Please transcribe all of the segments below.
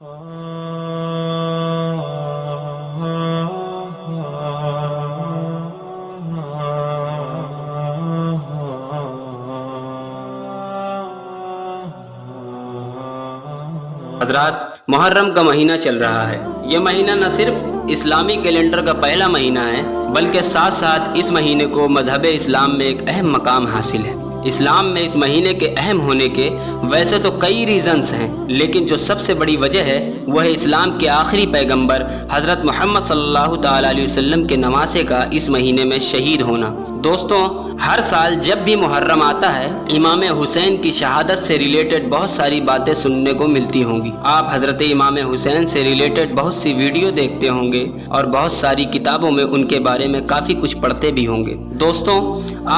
حضرات، محرم کا مہینہ چل رہا ہے۔ یہ مہینہ نہ صرف اسلامی کیلنڈر کا پہلا مہینہ ہے بلکہ ساتھ ساتھ اس مہینے کو مذہب اسلام میں ایک اہم مقام حاصل ہے۔ اسلام میں اس مہینے کے اہم ہونے کے ویسے تو کئی ریزنز ہیں، لیکن جو سب سے بڑی وجہ ہے وہ ہے اسلام کے آخری پیغمبر حضرت محمد صلی اللہ تعالیٰ علیہ وسلم کے نواسے کا اس مہینے میں شہید ہونا۔ دوستوں، ہر سال جب بھی محرم آتا ہے امام حسین کی شہادت سے ریلیٹڈ بہت ساری باتیں سننے کو ملتی ہوں گی۔ آپ حضرت امام حسین سے ریلیٹڈ بہت سی ویڈیو دیکھتے ہوں گے اور بہت ساری کتابوں میں ان کے بارے میں کافی کچھ پڑھتے بھی ہوں گے۔ دوستوں،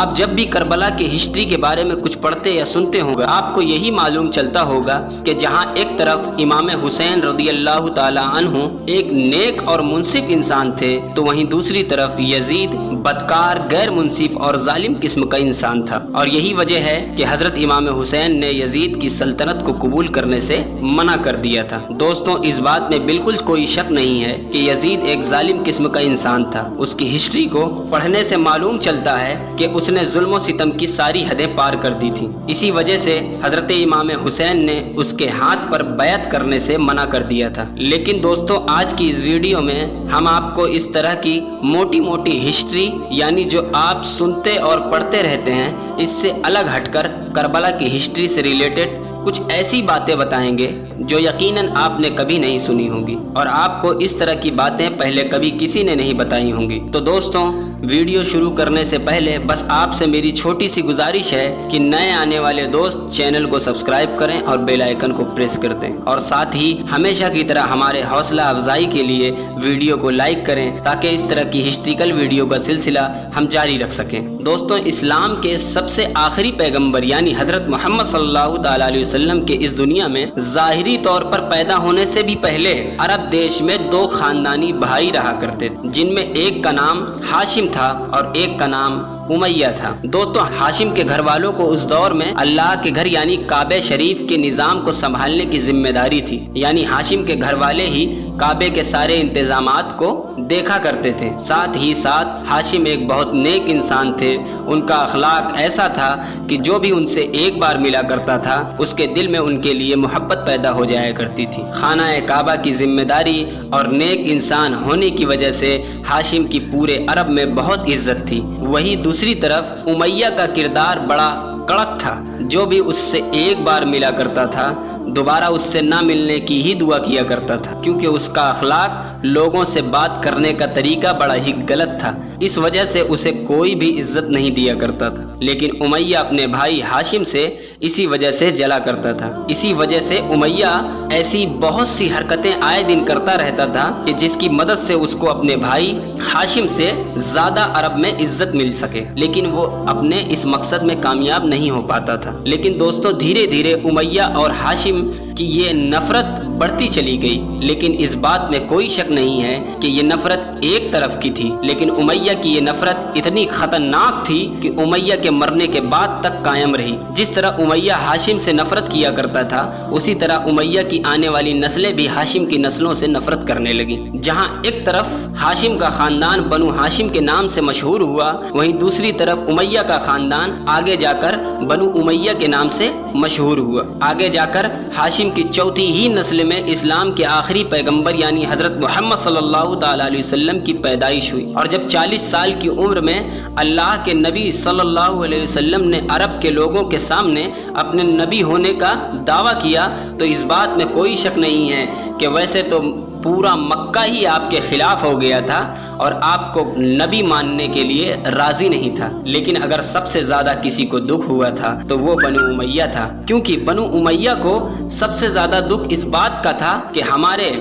آپ جب بھی کربلا کی ہسٹری کے بارے میں کچھ پڑھتے یا سنتے ہوں گے آپ کو یہی معلوم چلتا ہوگا کہ جہاں ایک طرف امام حسین رضی اللہ تعالی عنہ ایک نیک اور منصف انسان تھے تو وہیں دوسری طرف یزید بدکار، غیر منصف اور ظالم قسم کا انسان تھا، اور یہی وجہ ہے کہ حضرت امام حسین نے یزید کی سلطنت کو قبول کرنے سے منع کر دیا تھا۔ دوستوں، اس بات میں بالکل کوئی شک نہیں ہے کہ یزید ایک ظالم قسم کا انسان تھا۔ اس کی ہسٹری کو پڑھنے سے معلوم چلتا ہے کہ اس نے ظلم و ستم کی ساری حدیں پار کر دی تھی۔ اسی وجہ سے حضرت امام حسین نے اس کے ہاتھ پر بیعت کرنے سے منع کر دیا تھا۔ لیکن دوستوں، آج کی اس ویڈیو میں ہم آپ کو اس طرح کی موٹی موٹی ہسٹری، یعنی جو آپ سنتے اور پڑھتے رہتے ہیں، اس سے الگ ہٹ کر کربلا کی ہسٹری سے ریلیٹڈ کچھ ایسی باتیں بتائیں گے جو یقیناً آپ نے کبھی نہیں سنی ہوں گی، اور آپ کو اس طرح کی باتیں پہلے کبھی کسی نے نہیں بتائی ہوں گی۔ تو دوستوں، ویڈیو شروع کرنے سے پہلے بس آپ سے میری چھوٹی سی گزارش ہے کہ نئے آنے والے دوست چینل کو سبسکرائب کریں اور بیل آئیکن کو پریس کر دیں، اور ساتھ ہی ہمیشہ کی طرح ہمارے حوصلہ افزائی کے لیے ویڈیو کو لائک کریں تاکہ اس طرح کی ہسٹریکل ویڈیو کا سلسلہ ہم جاری رکھ سکیں۔ دوستوں، اسلام کے سب سے آخری پیغمبر یعنی حضرت محمد صلی اللہ تعالیٰ علیہ وسلم کے اس دنیا میں ظاہری طور پر پیدا ہونے سے بھی پہلے عرب دیش میں دو خاندانی بھائی رہا کرتے تھے، جن میں ایک کا نام ہاشم تھا اور ایک کا نام امیہ تھا۔ دوستوں، ہاشم کے گھر والوں کو اس دور میں اللہ کے گھر یعنی کعبہ شریف کے نظام کو سنبھالنے کی ذمہ داری تھی، یعنی ہاشم کے گھر والے ہی کعبے کے سارے انتظامات کو دیکھا کرتے تھے۔ ساتھ ہی ساتھ ہاشم ایک بہت نیک انسان تھے۔ ان کا اخلاق ایسا تھا کہ جو بھی ان سے ایک بار ملا کرتا تھا اس کے دل میں ان کے لیے محبت پیدا ہو جایا کرتی تھی۔ خانہ کعبہ کی ذمہ داری اور نیک انسان ہونے کی وجہ سے ہاشم کی پورے عرب میں بہت عزت تھی۔ وہی دوسری طرف امیہ کا کردار بڑا کڑک تھا، جو بھی اس سے ایک بار ملا کرتا تھا دوبارہ اس سے نہ ملنے کی ہی دعا کیا کرتا تھا، کیونکہ اس کا اخلاق، لوگوں سے بات کرنے کا طریقہ بڑا ہی غلط تھا۔ اس وجہ سے اسے کوئی بھی عزت نہیں دیا کرتا تھا، لیکن امیہ اپنے بھائی ہاشم سے اسی وجہ سے جلا کرتا تھا۔ اسی وجہ سے امیہ ایسی بہت سی حرکتیں آئے دن کرتا رہتا تھا کہ جس کی مدد سے اس کو اپنے بھائی ہاشم سے زیادہ عرب میں عزت مل سکے، لیکن وہ اپنے اس مقصد میں کامیاب نہیں ہو پاتا تھا۔ لیکن دوستوں، دھیرے دھیرے امیہ اور ہاشم کی یہ نفرت بڑھتی چلی گئی، لیکن اس بات میں کوئی شک نہیں ہے کہ یہ نفرت ایک طرف کی تھی، لیکن امیہ کی یہ نفرت اتنی خطرناک تھی کہ امیہ کے مرنے کے بعد تک قائم رہی۔ جس طرح امیہ ہاشم سے نفرت کیا کرتا تھا، اسی طرح امیہ کی آنے والی نسلیں بھی ہاشم کی نسلوں سے نفرت کرنے لگیں۔ جہاں ایک طرف ہاشم کا خاندان بنو ہاشم کے نام سے مشہور ہوا، وہیں دوسری طرف امیہ کا خاندان آگے جا کر بنو امیہ کے نام سے مشہور ہوا۔ آگے جا کر ہاشم کی چوتھی ہی نسل میں اسلام کے آخری پیغمبر یعنی حضرت محمد صلی اللہ تعالیٰ علیہ وسلم کی پیدائش ہوئی، اور جب 40 سال کی عمر میں اللہ کے نبی صلی اللہ علیہ وسلم نے عرب کے لوگوں کے سامنے اپنے نبی ہونے کا دعویٰ کیا تو اس بات میں کوئی شک نہیں ہے کہ ویسے تو پورا مکہ ہی آپ کے خلاف ہو گیا تھا اور آپ کو نبی ماننے کے لیے راضی نہیں تھا، لیکن اگر سب سے زیادہ کسی کو دکھ ہوا تھا تو وہ بنو امیہ تھا، کیونکہ بنو امیہ کو سب سے زیادہ دکھ اس بات کا تھا کہ ہمارے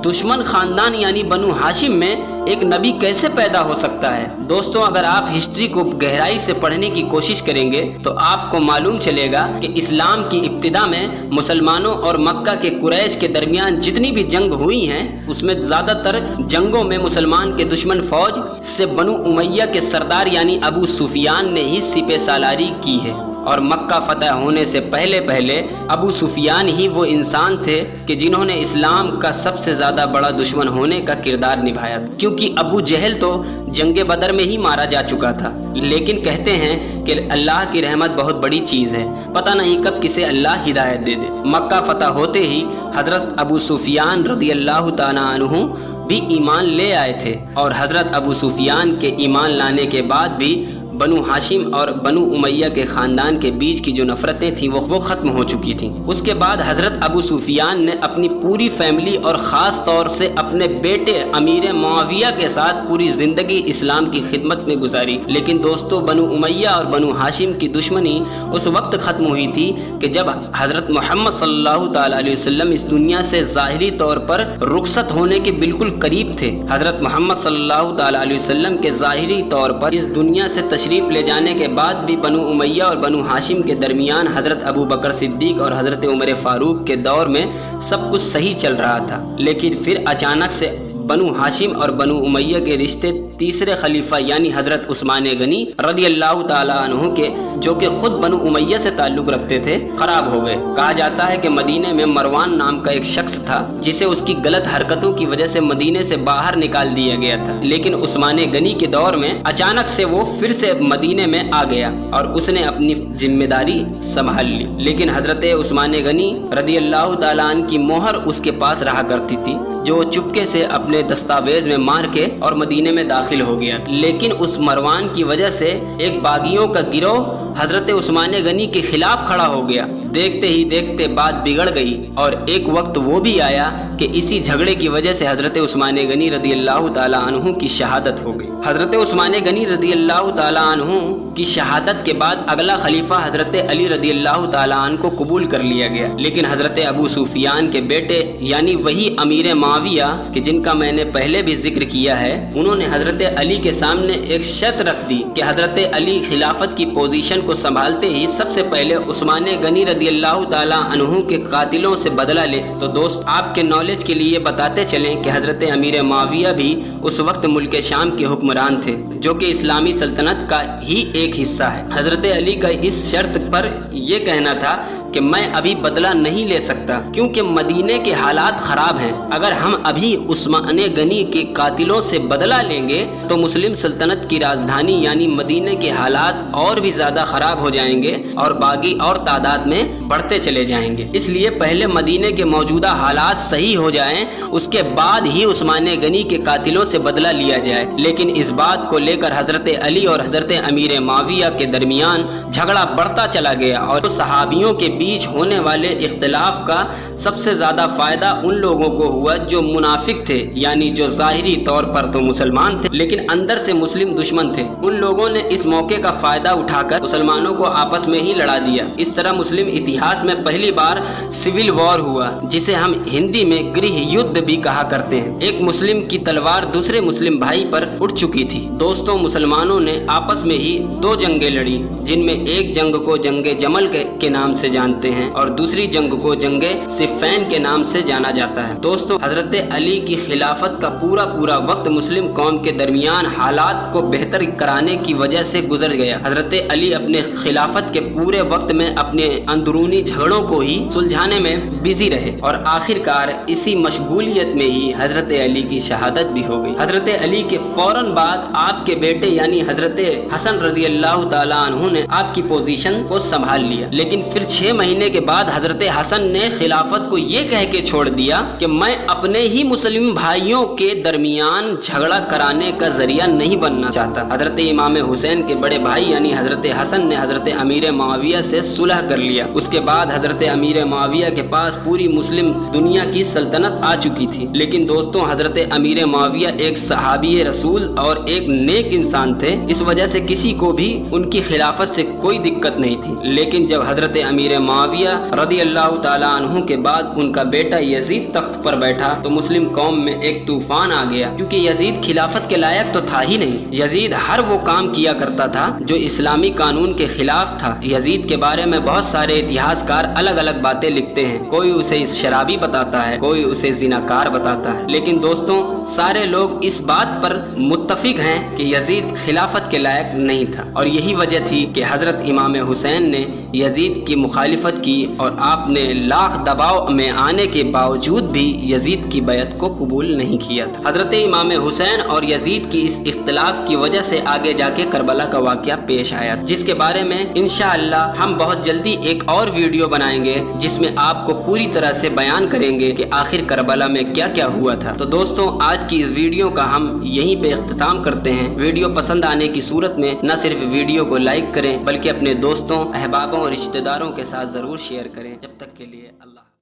دشمن خاندان یعنی بنو ہاشم میں ایک نبی کیسے پیدا ہو سکتا ہے۔ دوستوں، اگر آپ ہسٹری کو گہرائی سے پڑھنے کی کوشش کریں گے تو آپ کو معلوم چلے گا کہ اسلام کی ابتدا میں مسلمانوں اور مکہ کے قریش کے درمیان جتنی بھی جنگ ہوئی ہیں اس میں زیادہ تر جنگوں میں مسلمان کے دشمن فوج سے بنو امیہ کے سردار یعنی ابو سفیان نے ہی سپہ سالاری کی ہے۔ اور مکہ فتح ہونے سے پہلے پہلے ابو سفیان ہی وہ انسان تھے کہ جنہوں نے اسلام کا سب سے زیادہ بڑا دشمن ہونے کا کردار نبھایا تھا، کیونکہ ابو جہل تو جنگ بدر میں ہی مارا جا چکا تھا۔ لیکن کہتے ہیں کہ اللہ کی رحمت بہت بڑی چیز ہے، پتہ نہیں کب کسے اللہ ہدایت دے دے۔ مکہ فتح ہوتے ہی حضرت ابو سفیان رضی اللہ تعالیٰ عنہ بھی ایمان لے آئے تھے، اور حضرت ابو سفیان کے ایمان لانے کے بعد بھی بنو ہاشم اور بنو امیہ کے خاندان کے بیچ کی جو نفرتیں تھیں وہ ختم ہو چکی تھیں۔ اس کے بعد حضرت ابو سفیان نے اپنی پوری فیملی اور خاص طور سے اپنے بیٹے امیر معاویہ کے ساتھ پوری زندگی اسلام کی خدمت میں گزاری۔ لیکن دوستو، بنو امیہ اور بنو ہاشم کی دشمنی اس وقت ختم ہوئی تھی کہ جب حضرت محمد صلی اللہ تعالیٰ علیہ وسلم اس دنیا سے ظاہری طور پر رخصت ہونے کے بالکل قریب تھے۔ حضرت محمد صلی اللہ تعالیٰ علیہ وسلم کے ظاہری طور پر اس دنیا سے تشریف لے جانے کے بعد بھی بنو امیہ اور بنو ہاشم کے درمیان حضرت ابو بکر صدیق اور حضرت عمر فاروق کے دور میں سب کچھ صحیح چل رہا تھا، لیکن پھر اچانک سے بنو ہاشم اور بنو امیہ کے رشتے تیسرے خلیفہ یعنی حضرت عثمان غنی رضی اللہ تعالیٰ عنہ کے، جو کہ خود بنو امیہ سے تعلق رکھتے تھے، خراب ہو گئے۔ کہا جاتا ہے کہ مدینے میں مروان نام کا ایک شخص تھا جسے اس کی غلط حرکتوں کی وجہ سے مدینے سے باہر نکال دیا گیا تھا، لیکن عثمان غنی کے دور میں اچانک سے وہ پھر سے مدینے میں آ گیا اور اس نے اپنی ذمہ داری سنبھال لی۔ لیکن حضرت عثمان غنی رضی اللہ تعالیٰ عنہ کی مہر اس کے پاس رہا کرتی تھی، جو چپکے سے اپنے دستاویز میں مار کے اور مدینے میں داخل ہو گیا۔ لیکن اس مروان کی وجہ سے ایک باغیوں کا گروہ حضرت عثمان غنی کے خلاف کھڑا ہو گیا۔ دیکھتے ہی دیکھتے بات بگڑ گئی اور ایک وقت وہ بھی آیا کہ اسی جھگڑے کی وجہ سے حضرت عثمان غنی رضی اللہ تعالیٰ عنہ کی شہادت ہو گئی۔ حضرت عثمان غنی رضی اللہ تعالیٰ عنہ کی شہادت کے بعد اگلا خلیفہ حضرت علی رضی اللہ تعالیٰ عنہ کو قبول کر لیا گیا، لیکن حضرت ابو سفیان کے بیٹے یعنی وہی امیر معاویہ کہ جن کا میں نے پہلے بھی ذکر کیا ہے، انہوں نے حضرت علی کے سامنے ایک شرط رکھ دی کہ حضرت علی خلافت کی پوزیشن کو سنبھالتے ہی سب سے پہلے عثمان غنی رضی اللہ تعالیٰ عنہ کے قاتلوں سے بدلہ لے۔ تو دوست، آپ کے نالج کے لیے بتاتے چلیں کہ حضرت امیر معاویہ بھی اس وقت ملک شام کے حکمران تھے، جو کہ اسلامی سلطنت کا ہی ایک حصہ ہے۔ حضرت علی کا اس شرط پر یہ کہنا تھا کہ میں ابھی بدلہ نہیں لے سکتا کیونکہ مدینے کے حالات خراب ہیں، اگر ہم ابھی عثمان غنی کے قاتلوں سے بدلہ لیں گے تو مسلم سلطنت کی راجدھانی یعنی مدینے کے حالات اور بھی زیادہ خراب ہو جائیں گے اور باغی اور تعداد میں بڑھتے چلے جائیں گے، اس لیے پہلے مدینے کے موجودہ حالات صحیح ہو جائیں، اس کے بعد ہی عثمان غنی کے قاتلوں سے بدلہ لیا جائے۔ لیکن اس بات کو لے کر حضرت علی اور حضرت امیر معاویہ کے درمیان جھگڑا بڑھتا چلا گیا اور صحابیوں کے بیچ ہونے والے اختلاف کا سب سے زیادہ فائدہ ان لوگوں کو ہوا جو منافق تھے، یعنی جو ظاہری طور پر تو مسلمان تھے لیکن اندر سے مسلم دشمن تھے۔ ان لوگوں نے اس موقع کا فائدہ اٹھا کر مسلمانوں کو آپس میں ہی لڑا دیا۔ اس طرح مسلم اتہاس میں پہلی بار سول وار ہوا، جسے ہم ہندی میں گرہ یدھ بھی کہا کرتے ہیں۔ ایک مسلم کی تلوار دوسرے مسلم بھائی پر اٹھ چکی تھی۔ دوستوں، مسلمانوں نے آپس میں ہی دو جنگیں لڑی، جن میں ایک جنگ کو جنگ جمل کے نام سے جانتے ہیں اور دوسری جنگ کو جنگ صفین کے نام سے جانا جاتا ہے۔ دوستوں، حضرت علی کی خلافت کا پورا وقت مسلم قوم کے درمیان حالات کو بہتر کرانے کی وجہ سے گزر گیا۔ حضرت علی اپنے خلافت کے پورے وقت میں اپنے اندرونی جھگڑوں کو ہی سلجھانے میں بزی رہے اور آخرکار اسی مشغولیت میں ہی حضرت علی کی شہادت بھی ہو گئی۔ حضرت علی کے فوراً بعد آپ کے بیٹے یعنی حضرت حسن رضی اللہ تعالیٰ عنہ نے آپ کی پوزیشن کو سنبھال لیا، لیکن پھر 6 مہینے کے بعد حضرت حسن نے خلافت کو یہ کہہ کے چھوڑ دیا کہ میں اپنے ہی مسلم بھائیوں کے درمیان جھگڑا کرانے کا ذریعہ نہیں بننا چاہتا۔ حضرت امام حسین کے بڑے بھائی یعنی حضرت حسن نے حضرت امیر معاویہ سے صلح کر لیا۔ اس کے بعد حضرت امیر معاویہ کے پاس پوری مسلم دنیا کی سلطنت آ چکی تھی، لیکن دوستوں، حضرت امیر معاویہ ایک صحابی رسول اور ایک نیک انسان تھے، اس وجہ سے کسی کو بھی ان کی خلافت سے کوئی دقت نہیں تھی۔ لیکن جب حضرت امیر معاویہ رضی اللہ تعالیٰ عنہ کے بعد ان کا بیٹا یزید تخت پر بیٹھا تو مسلم قوم میں ایک طوفان آ گیا، کیونکہ یزید خلافت کے لائق تو تھا ہی نہیں۔ یزید ہر وہ کام کیا کرتا تھا جو اسلامی قانون کے خلاف تھا۔ یزید کے بارے میں بہت سارے اتہاس کار الگ الگ باتیں لکھتے ہیں، کوئی اسے شرابی بتاتا ہے، کوئی اسے زناکار بتاتا ہے، لیکن دوستوں، سارے لوگ اس بات پر متفق ہیں کہ یزید خلافت کے لائق نہیں تھا، اور یہی وجہ تھی کہ حضرت حضرت امام حسین نے یزید کی مخالفت کی اور آپ نے لاکھ دباؤ میں آنے کے باوجود بھی یزید کی بیعت کو قبول نہیں کیا تھا۔ حضرت امام حسین اور یزید کی اس اختلاف کی وجہ سے آگے جا کے کربلا کا واقعہ پیش آیا، جس کے بارے میں انشاءاللہ ہم بہت جلدی ایک اور ویڈیو بنائیں گے جس میں آپ کو پوری طرح سے بیان کریں گے کہ آخر کربلا میں کیا کیا ہوا تھا۔ تو دوستوں، آج کی اس ویڈیو کا ہم یہیں پہ اختتام کرتے ہیں۔ ویڈیو پسند آنے کی صورت میں نہ صرف ویڈیو کو لائک کریں بلکہ اپنے دوستوں، احبابوں اور رشتہ داروں کے ساتھ ضرور شیئر کریں۔ جب تک کے لیے اللہ